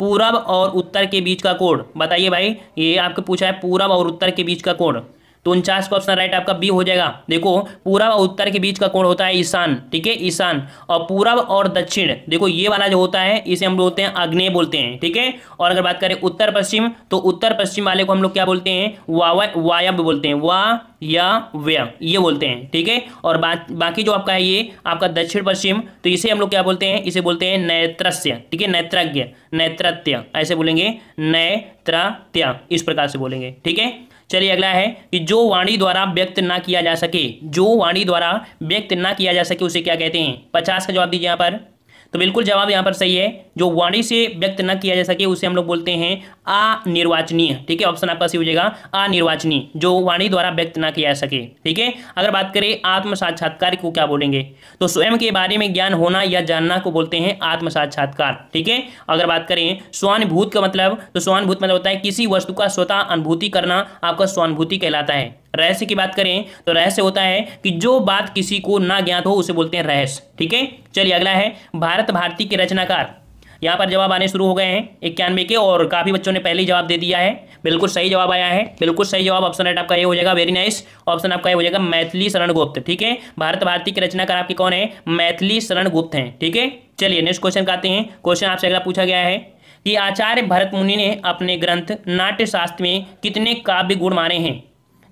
पूरब और उत्तर के बीच का कोण बताइए भाई, ये आपको पूछा है पूरब और उत्तर के बीच का कोण। तो 49 का ऑप्शन राइट आपका बी हो जाएगा। देखो पूरब और उत्तर के बीच का कोण होता है ईशान, ठीक है, ईशान। और पूरब और दक्षिण, देखो ये वाला जो होता है इसे हम बोलते हैं आग्नेय बोलते हैं, ठीक है। और अगर बात करें उत्तर पश्चिम, तो उत्तर पश्चिम वाले को हम लोग क्या बोलते हैं? वायव्य बोलते हैं, वा या व्य, ये बोलते हैं, ठीक है। और बाकी जो आपका है ये आपका दक्षिण पश्चिम, तो इसे हम लोग क्या बोलते हैं? इसे बोलते हैं नैत्रस्य, ठीक है, नैत्रज्ञ, नैत्रत्य ऐसे बोलेंगे, नैत्रत्य इस प्रकार से बोलेंगे, ठीक है। चलिए अगला है कि जो वाणी द्वारा व्यक्त ना किया जा सके, जो वाणी द्वारा व्यक्त ना किया जा सके उसे क्या कहते हैं? 50 का जवाब दीजिए यहाँ पर। तो बिल्कुल जवाब यहाँ पर सही है, जो वाणी से व्यक्त न किया जा सके उसे हम लोग बोलते हैं अनिर्वाचनीय, ठीक है। ऑप्शन आपका सही हो जाएगा अनिर्वाचनीय, जो वाणी द्वारा व्यक्त ना किया जा सके, ठीक है। अगर बात करें आत्म साक्षात्कार को क्या बोलेंगे? तो स्वयं के बारे में ज्ञान होना या जानना को बोलते हैं आत्म साक्षात्कार, ठीक है। अगर बात करें स्वानुभूत का मतलब, तो स्वानुभूत मतलब होता है किसी वस्तु का स्वतः अनुभूति करना, आपका स्वानुभूति कहलाता है। रहस्य की बात करें तो रहस्य होता है कि जो बात किसी को ना ज्ञात हो उसे बोलते हैं रहस्य, ठीक है। चलिए अगला है भारत भारती के रचनाकार। यहाँ पर जवाब आने शुरू हो गए हैं 91 के, और काफी बच्चों ने पहले ही जवाब दे दिया है। बिल्कुल सही जवाब आया है, बिल्कुल सही जवाब ऑप्शन राइट आपका ये हो जाएगा, वेरी नाइस। ऑप्शन आपका ये हो जाएगा मैथिली शरण गुप्त, ठीक है। भारत भारती के रचनाकार आपके कौन है? मैथिली शरण गुप्त हैं, ठीक है। चलिए नेक्स्ट क्वेश्चन का आते हैं। क्वेश्चन आपसे अगला पूछा गया है कि आचार्य भरत मुनि ने अपने ग्रंथ नाट्य शास्त्र में कितने काव्य गुण माने हैं?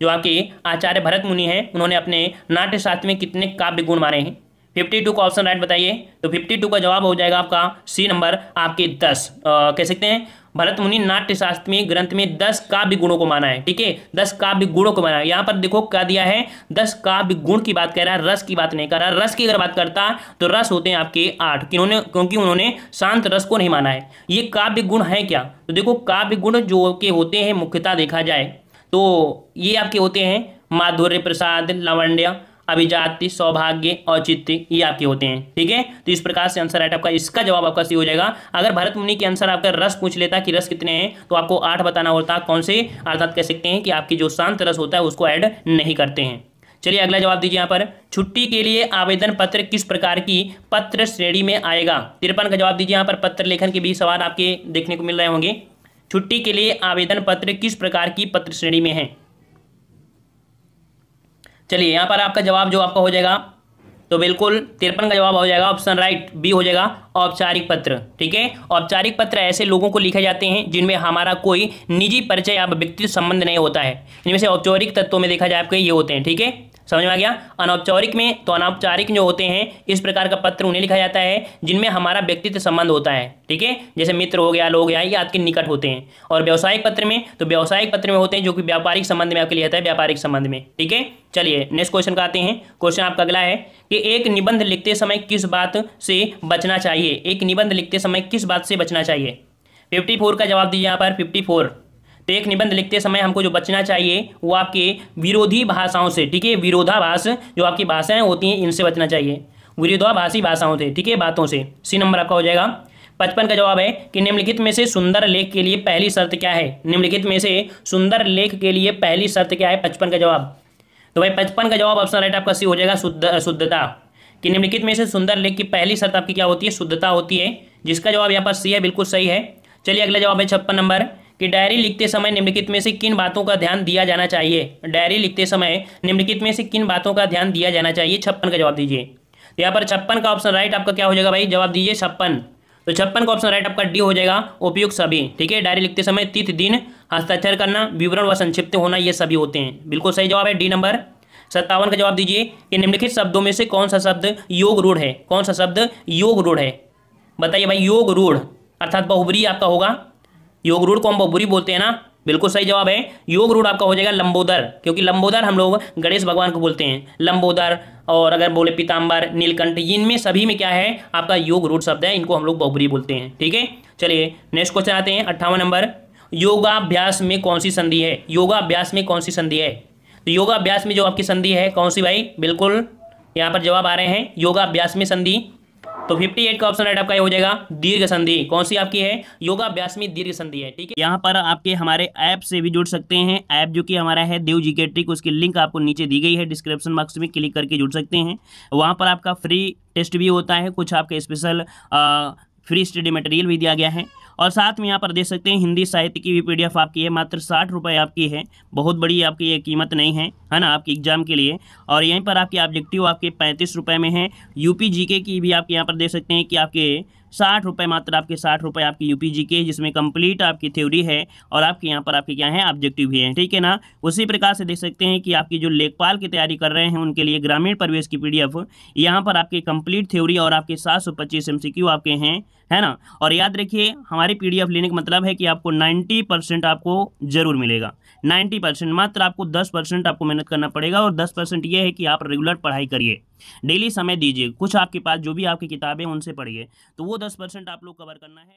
जो आपके आचार्य भरत मुनि हैं उन्होंने अपने नाट्य शास्त्र में कितने काव्य गुण माने हैं? 52 का ऑप्शन राइट बताइए। तो 52 का जवाब हो जाएगा आपका सी नंबर, आपके 10 कह सकते हैं। भरत मुनि नाट्य शास्त्र में ग्रंथ में 10 काव्य गुणों को माना है, ठीक है, 10 काव्य गुणों को माना है। यहाँ पर देखो क्या दिया है, 10 काव्य गुण की बात कर रहा है, रस की बात नहीं कर रहा। रस की अगर बात करता तो रस होते हैं आपके 8, क्योंकि उन्होंने शांत रस को नहीं माना है। ये काव्य गुण है क्या? तो देखो काव्य गुण जो के होते हैं मुख्यतः देखा जाए तो ये आपके होते हैं माधुर्य, प्रसाद, लावण्य, अभिजाति, सौभाग्य, औचित्य, ये आपके होते हैं, ठीक है। तो इस प्रकार से आंसर राइट आपका, इसका जवाब आपका सी हो जाएगा। अगर भरत मुनि के आंसर आपका रस पूछ लेता कि रस कितने हैं तो आपको 8 बताना होता, कौन से, अर्थात कह सकते हैं कि आपकी जो शांत रस होता है उसको ऐड नहीं करते हैं। चलिए अगला जवाब दीजिए यहाँ पर, छुट्टी के लिए आवेदन पत्र किस प्रकार की पत्र श्रेणी में आएगा? 53 का जवाब दीजिए यहाँ पर। पत्र लेखन के भी सवाल आपके देखने को मिल रहे होंगे। छुट्टी के लिए आवेदन पत्र किस प्रकार की पत्र श्रेणी में है? चलिए यहाँ पर आपका जवाब जो आपका हो जाएगा, तो बिल्कुल 53 का जवाब हो जाएगा ऑप्शन राइट बी हो जाएगा, औपचारिक पत्र, ठीक है। औपचारिक पत्र ऐसे लोगों को लिखे जाते हैं जिनमें हमारा कोई निजी परिचय या व्यक्तिगत संबंध नहीं होता है। इनमें से औपचारिक तत्वों में देखा जाए आपके ये होते हैं, ठीक है। समझ में आ गया। अनौपचारिक में तो अनौपचारिक जो होते हैं इस प्रकार का पत्र उन्हें लिखा जाता है जिनमें हमारा व्यक्तित्व संबंध होता है, ठीक है, जैसे मित्र हो गया, लोग हो गया, ये आपके निकट होते हैं। और व्यावसायिक पत्र में तो व्यावसायिक पत्र में होते हैं जो कि व्यापारिक संबंध में आपके लिए आता है, व्यापारिक संबंध में, ठीक है। चलिए नेक्स्ट क्वेश्चन का आते हैं। क्वेश्चन आपका अगला है कि एक निबंध लिखते समय किस बात से बचना चाहिए, एक निबंध लिखते समय किस बात से बचना चाहिए। 54 का जवाब दीजिए यहाँ पर 54। तो एक निबंध लिखते समय हमको जो बचना चाहिए वो आपके विरोधी भाषाओं से, ठीक है, विरोधाभास जो आपकी भाषाएं होती हैं इनसे बचना चाहिए, विरोधाभासी भाषाओं से, ठीक है, बातों से। सी नंबर आपका हो जाएगा। 55 का जवाब है कि निम्नलिखित में से सुंदर लेख के लिए पहली शर्त क्या है, निम्नलिखित में से सुंदर लेख के लिए पहली शर्त क्या है, 55 का जवाब। तो भाई 55 का जवाब ऑप्शन राइट आपका सी हो जाएगा, शुद्धता। कि निम्नलिखित में से सुंदर लेख की पहली शर्त आपकी क्या होती है, शुद्धता होती है, जिसका जवाब यहाँ पर सी है, बिल्कुल सही है। चलिए अगला जवाब है 56 नंबर कि डायरी लिखते समय निम्नलिखित में से किन बातों का ध्यान दिया जाना चाहिए, डायरी लिखते समय निम्नलिखित में से किन बातों का ध्यान दिया जाना चाहिए, 56 का जवाब दीजिए। तो यहाँ पर 56 का ऑप्शन राइट आपका क्या हो जाएगा भाई, जवाब दीजिए 56। तो 56 का ऑप्शन राइट आपका डी हो जाएगा, उपयुक्त सभी, ठीक है। डायरी लिखते समय तिथि, दिन, हस्ताक्षर करना, विवरण व संक्षिप्त होना, ये सभी होते हैं, बिल्कुल सही जवाब है डी नंबर। 57 का जवाब दीजिए कि निम्नलिखित शब्दों में से कौन सा शब्द योग रूढ़ है, कौन सा शब्द योग रूढ़ है, बताइए भाई। योग रूढ़ अर्थात बहुब्री आपका होगा, योग रूढ़ को हम बहुब्री बोलते हैं ना, बिल्कुल सही जवाब है। योग रूढ़ आपका हो जाएगा लंबोदर, क्योंकि लंबोदर हम लोग गणेश भगवान को बोलते हैं, लंबोदर। और अगर बोले पीताम्बर, नीलकंठ, इनमें सभी में क्या है आपका योग रूढ़ शब्द है, इनको हम लोग बहुब्री बोलते हैं, ठीक है। चलिए नेक्स्ट क्वेश्चन आते हैं 58 नंबर। योगाभ्यास में कौन सी संधि है, योगाभ्यास में कौन सी संधि है। तो योगाभ्यास में जो आपकी संधि है कौन सी भाई, बिल्कुल यहाँ पर जवाब आ रहे हैं योगाभ्यास में संधि। तो 58 का ऑप्शन राइट आपका ये हो जाएगा दीर्घ संधि, कौन सी आपकी है, योगाभ्यास में दीर्घ संधि है, ठीक है। यहाँ पर आपके हमारे ऐप से भी जुड़ सकते हैं, ऐप जो कि हमारा है देव जीके ट्रिक, उसकी लिंक आपको नीचे दी गई है, डिस्क्रिप्शन बॉक्स में क्लिक करके जुड़ सकते हैं। वहाँ पर आपका फ्री टेस्ट भी होता है, कुछ आपके स्पेशल फ्री स्टडी मटेरियल भी दिया गया है। और साथ में यहाँ पर देख सकते हैं हिंदी साहित्य की भी PDF आपकी है, मात्र 60 रुपये आपकी है, बहुत बड़ी आपकी ये कीमत नहीं है ना, आपकी एग्जाम के लिए। और यहीं पर आपकी ऑब्जेक्टिव आपके 35 रुपये में है। यूपी जीके की भी आपके यहाँ पर देख सकते हैं कि आपके 60 रुपये, मात्र आपके 60 रुपये आपकी यूपी जीके, जिसमें कंप्लीट आपकी थ्योरी है और आपके यहाँ पर आपके क्या है ऑब्जेक्टिव भी है, ठीक है ना। उसी प्रकार से देख सकते हैं कि आपकी जो लेखपाल की तैयारी कर रहे हैं उनके लिए ग्रामीण परिवेश की PDF यहाँ पर आपके कंप्लीट थ्योरी और आपके 725 MCQ आपके हैं, है ना। और याद रखिए हमारी PDF लेने का मतलब है कि आपको 90% आपको जरूर मिलेगा, 90%, मात्र आपको 10% आपको मेहनत करना पड़ेगा। और 10% ये है कि आप रेगुलर पढ़ाई करिए, डेली समय दीजिए, कुछ आपके पास जो भी आपकी किताबें उनसे पढ़िए, तो वो 10% आप लोग कवर करना है।